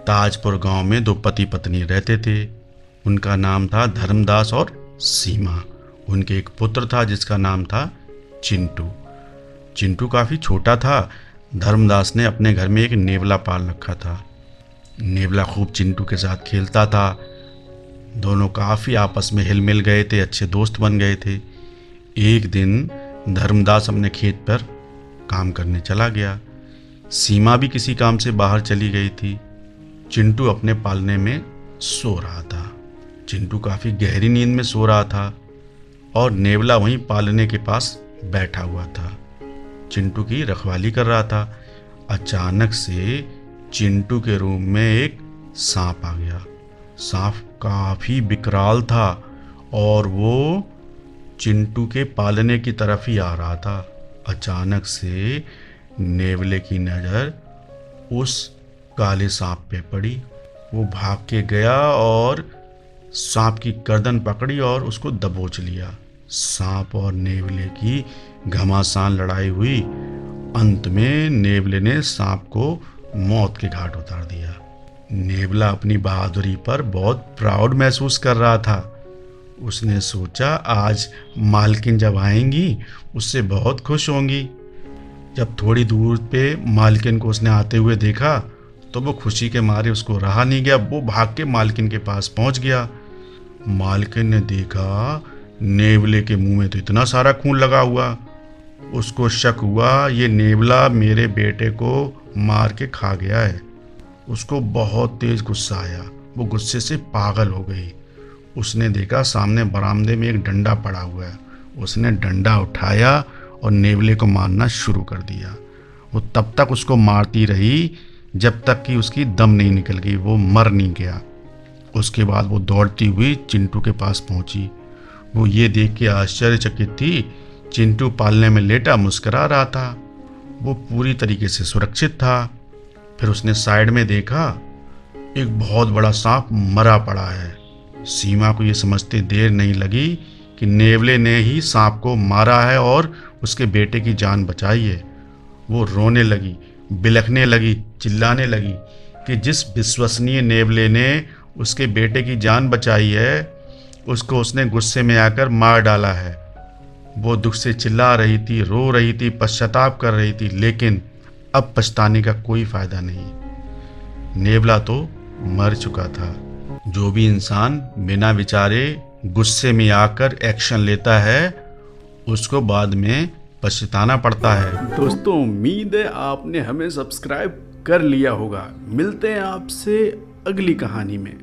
ताजपुर गांव में दो पति पत्नी रहते थे। उनका नाम था धर्मदास और सीमा। उनके एक पुत्र था जिसका नाम था चिंटू। चिंटू काफ़ी छोटा था। धर्मदास ने अपने घर में एक नेवला पाल रखा था। नेवला खूब चिंटू के साथ खेलता था। दोनों काफ़ी आपस में हिल मिल गए थे, अच्छे दोस्त बन गए थे। एक दिन धर्मदास अपने खेत पर काम करने चला गया। सीमा भी किसी काम से बाहर चली गई थी। चिंटू अपने पालने में सो रहा था। चिंटू काफ़ी गहरी नींद में सो रहा था और नेवला वहीं पालने के पास बैठा हुआ था, चिंटू की रखवाली कर रहा था। अचानक से चिंटू के रूम में एक सांप आ गया। सांप काफ़ी विकराल था और वो चिंटू के पालने की तरफ ही आ रहा था। अचानक से नेवले की नज़र उस काले सांप पे पड़ी। वो भाग के गया और सांप की गर्दन पकड़ी और उसको दबोच लिया। सांप और नेवले की घमासान लड़ाई हुई। अंत में नेवले ने सांप को मौत के घाट उतार दिया। नेवला अपनी बहादुरी पर बहुत प्राउड महसूस कर रहा था। उसने सोचा आज मालकिन जब आएंगी उससे बहुत खुश होंगी। जब थोड़ी दूर पे मालकिन को उसने आते हुए देखा तो वो खुशी के मारे उसको रहा नहीं गया। वो भाग के मालकिन के पास पहुंच गया। मालकिन ने देखा नेवले के मुंह में तो इतना सारा खून लगा हुआ। उसको शक हुआ ये नेवला मेरे बेटे को मार के खा गया है। उसको बहुत तेज गुस्सा आया। वो गुस्से से पागल हो गई। उसने देखा सामने बरामदे में एक डंडा पड़ा हुआ है। उसने डंडा उठाया और नेवले को मारना शुरू कर दिया। वो तब तक उसको मारती रही जब तक कि उसकी दम नहीं निकल गई, वो मर नहीं गया। उसके बाद वो दौड़ती हुई चिंटू के पास पहुंची। वो ये देख के आश्चर्यचकित थी। चिंटू पालने में लेटा मुस्कुरा रहा था। वो पूरी तरीके से सुरक्षित था। फिर उसने साइड में देखा एक बहुत बड़ा सांप मरा पड़ा है। सीमा को ये समझते देर नहीं लगी कि नेवले ने ही सांप को मारा है और उसके बेटे की जान बचाई है। वो रोने लगी, बिलखने लगी, चिल्लाने लगी कि जिस विश्वसनीय नेवले ने उसके बेटे की जान बचाई है उसको उसने गुस्से में आकर मार डाला है। वो दुख से चिल्ला रही थी, रो रही थी, पश्चाताप कर रही थी, लेकिन अब पछताने का कोई फायदा नहीं। नेवला तो मर चुका था। जो भी इंसान बिना विचारे गुस्से में आकर एक्शन लेता है उसको बाद में पछताना पड़ता है। दोस्तों, उम्मीद है आपने हमें सब्सक्राइब कर लिया होगा। मिलते हैं आपसे अगली कहानी में।